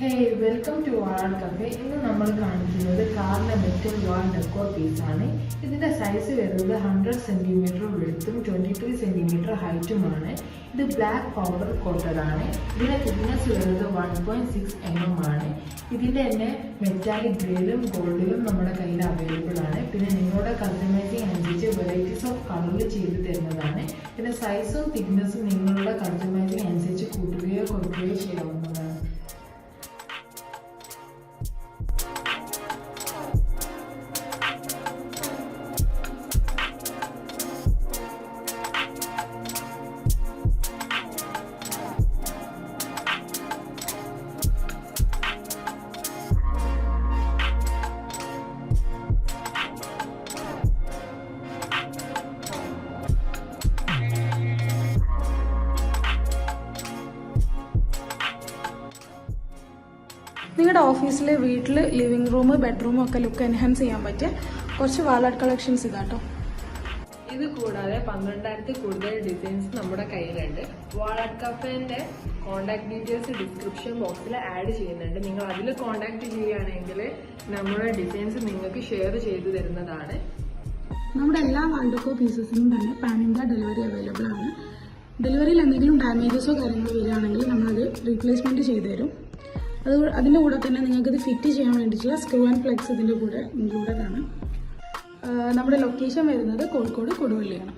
Hey, welcome to Art Cafe. ഇന്ന് നമ്മൾ കാണിക്കുന്നത് കാറിന്റെ മെറ്റൽ വാൾ ഡെക്കോർ പീസ് ആണ്. ഇതിന്റെ സൈസ് വരുന്നത് 100 സെന്റിമീറ്റർ വിഡ്ത്തും 23 സെന്റിമീറ്റർ ഹൈറ്റുമാണ്. ഇത് ബ്ലാക്ക് പൗഡർ കോട്ടഡ് ആണ്. ഇതിന്റെ തിക്നെസ് വരുന്നത് 1.6 mm ആണ്. ഇതിന്റെ തന്നെ മെറ്റാലിക് ഗ്രേയിലും ഗോൾഡിലും നമ്മുടെ കയ്യിൽ അവൈലബിൾ ആണ്. പിന്നെ നിങ്ങളുടെ കസ്റ്റമൈസിങ് അനുസരിച്ച് വെറൈറ്റീസ് ഓഫ് കളറിൽ ചെയ്ത് തരുന്നതാണ്. പിന്നെ സൈസും തിക്നെസ്സും നിങ്ങളുടെ കസ്റ്റമൈസിങ് അനുസരിച്ച് കൂട്ടുകയോ കുറയ്ക്കുകയോ ചെയ്യാവുന്നതാണ്. നിങ്ങളുടെ ഓഫീസിൽ വീട്ടിൽ ലിവിംഗ് റൂം ബെഡ്റൂം ഒക്കെ ലുക്ക് എൻഹാൻസ് ചെയ്യാൻ പറ്റിയ കുറച്ച് വാൾ ആർട്ട് കളക്ഷൻസ് ഇതാട്ടോ. ഇത് കൂടാതെ 12,000 കൂടുതൽ ഡിസൈൻസ് നമ്മുടെ കയ്യിലുണ്ട്. വാൾ ആർട്ട് കഫേന്റെ കോൺടാക്ട് ഡീറ്റെയിൽസ് ഡിസ്ക്രിപ്ഷൻ ബോക്സിൽ ആഡ് ചെയ്യുന്നുണ്ട്. നിങ്ങൾ അതിൽ കോൺടാക്ട് ചെയ്യുകയാണെങ്കിൽ നമ്മുടെ ഡിസൈൻസ് നിങ്ങൾക്ക് ഷെയർ ചെയ്തു തരുന്നതാണ്. നമ്മുടെ എല്ലാ വാൾ ഡെക്കോ പീസസിനും തന്നെ പാൻ ഇന്ത്യ ഡെലിവറി അവൈലബിൾ ആണ്. ഡെലിവറിയിൽ എന്തെങ്കിലും ഡാമേജസോ കാര്യങ്ങളോ വരികയാണെങ്കിൽ നമ്മളത് റീപ്ലേസ്മെന്റ് ചെയ്തു തരും. അതിൻ്റെ കൂടെ തന്നെ നിങ്ങൾക്കിത് ഫിറ്റ് ചെയ്യാൻ വേണ്ടിയിട്ടുള്ള സ്ക്രൂ ആൻഡ് പ്ലഗ്സ് ഇതിൻ്റെ കൂടെ ഇൻക്ലൂഡഡ് ആണ്. നമ്മുടെ ലൊക്കേഷൻ വരുന്നത് കോഴിക്കോട് കൊടുവള്ളിയാണ്.